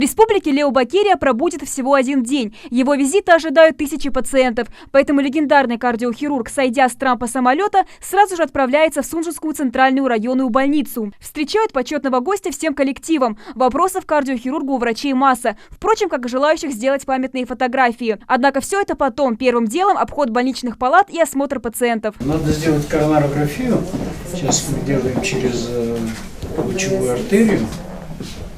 В республике Лео-Бакерия пробудет всего один день. Его визита ожидают тысячи пациентов. Поэтому легендарный кардиохирург, сойдя с трампа самолета, сразу же отправляется в Сунжскую центральную районную больницу. Встречают почетного гостя всем коллективом. Вопросов к кардиохирургу у врачей масса. Впрочем, как и желающих сделать памятные фотографии. Однако все это потом. Первым делом обход больничных палат и осмотр пациентов. Надо сделать коронарографию. Сейчас мы делаем через лучевую артерию.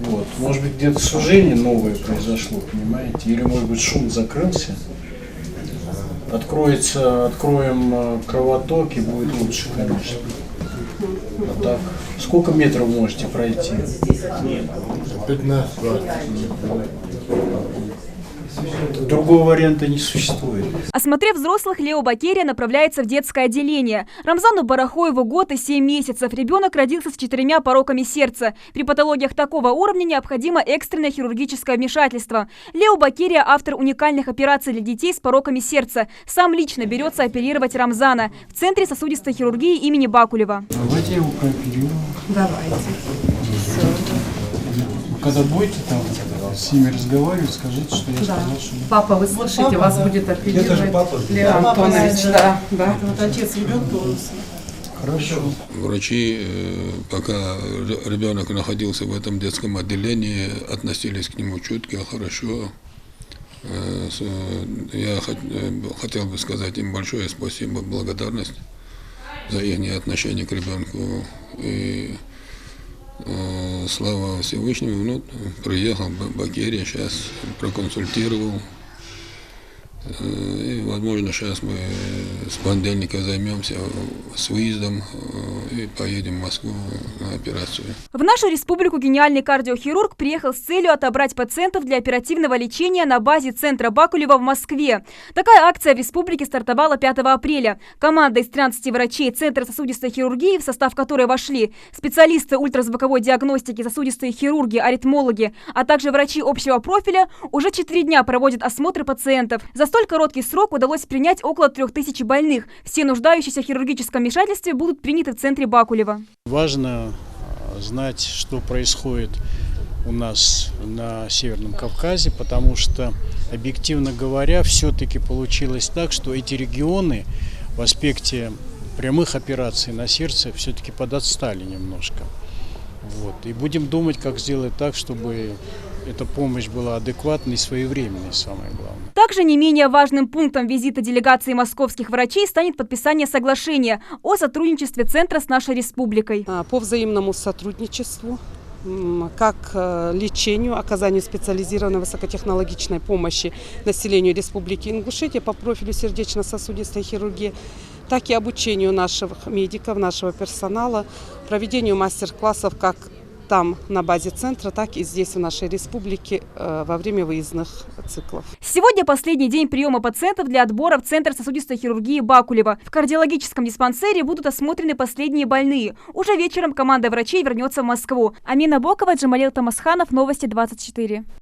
Вот. Может быть, где-то сужение новое произошло, понимаете? Или, может быть, шум закрылся. Откроем кровоток и будет лучше, конечно. А так, сколько метров можете пройти? 15-20. Другого варианта не существует. Осмотрев взрослых, Лео-Бакерия направляется в детское отделение. Рамзану Барахоеву год и 7 месяцев. Ребенок родился с 4 пороками сердца. При патологиях такого уровня необходимо экстренное хирургическое вмешательство. Лео-Бакерия – автор уникальных операций для детей с пороками сердца. Сам лично берется оперировать Рамзана в Центре сосудистой хирургии имени Бакулева. Давайте я его прооперирую. Давайте. Когда будете там с ними разговаривать, скажите, что я сказал, что... Папа, вы слышите, вас будет оперировать Лео Антонович. Да. Вот отец ребенка у нас. Хорошо. Врачи, пока ребенок находился в этом детском отделении, относились к нему чутко, хорошо. Я хотел бы сказать им большое спасибо, благодарность за их отношение к ребенку. И слава Всевышнему, приехал в Бакерия, сейчас проконсультировал. И, возможно, сейчас мы с понедельника займемся с выездом и поедем в Москву на операцию. В нашу республику гениальный кардиохирург приехал с целью отобрать пациентов для оперативного лечения на базе центра Бакулева в Москве. Такая акция в республике стартовала 5 апреля. Команда из 13 врачей Центра сосудистой хирургии, в состав которой вошли специалисты ультразвуковой диагностики, сосудистые хирурги, аритмологи, а также врачи общего профиля, уже 4 дня проводят осмотры пациентов. За столь короткий срок удалось принять около 3000 больных. Все нуждающиеся в хирургическом вмешательстве будут приняты в центре Бакулева. Важно знать, что происходит у нас на Северном Кавказе, потому что, объективно говоря, все-таки получилось так, что эти регионы в аспекте прямых операций на сердце все-таки подотстали немножко. Вот. И будем думать, как сделать так, чтобы эта помощь была адекватной и своевременной, самое главное. Также не менее важным пунктом визита делегации московских врачей станет подписание соглашения о сотрудничестве Центра с нашей республикой. По взаимному сотрудничеству, как лечению, оказанию специализированной высокотехнологичной помощи населению Республики Ингушетия по профилю сердечно-сосудистой хирургии, так и обучению наших медиков, нашего персонала, проведению мастер-классов как там на базе центра, так и здесь в нашей республике во время выездных циклов. Сегодня последний день приема пациентов для отбора в Центр сосудистой хирургии Бакулева. В кардиологическом диспансере будут осмотрены последние больные. Уже вечером команда врачей вернется в Москву. Амина Бокова, Джамалил Тамасханов, Новости 24.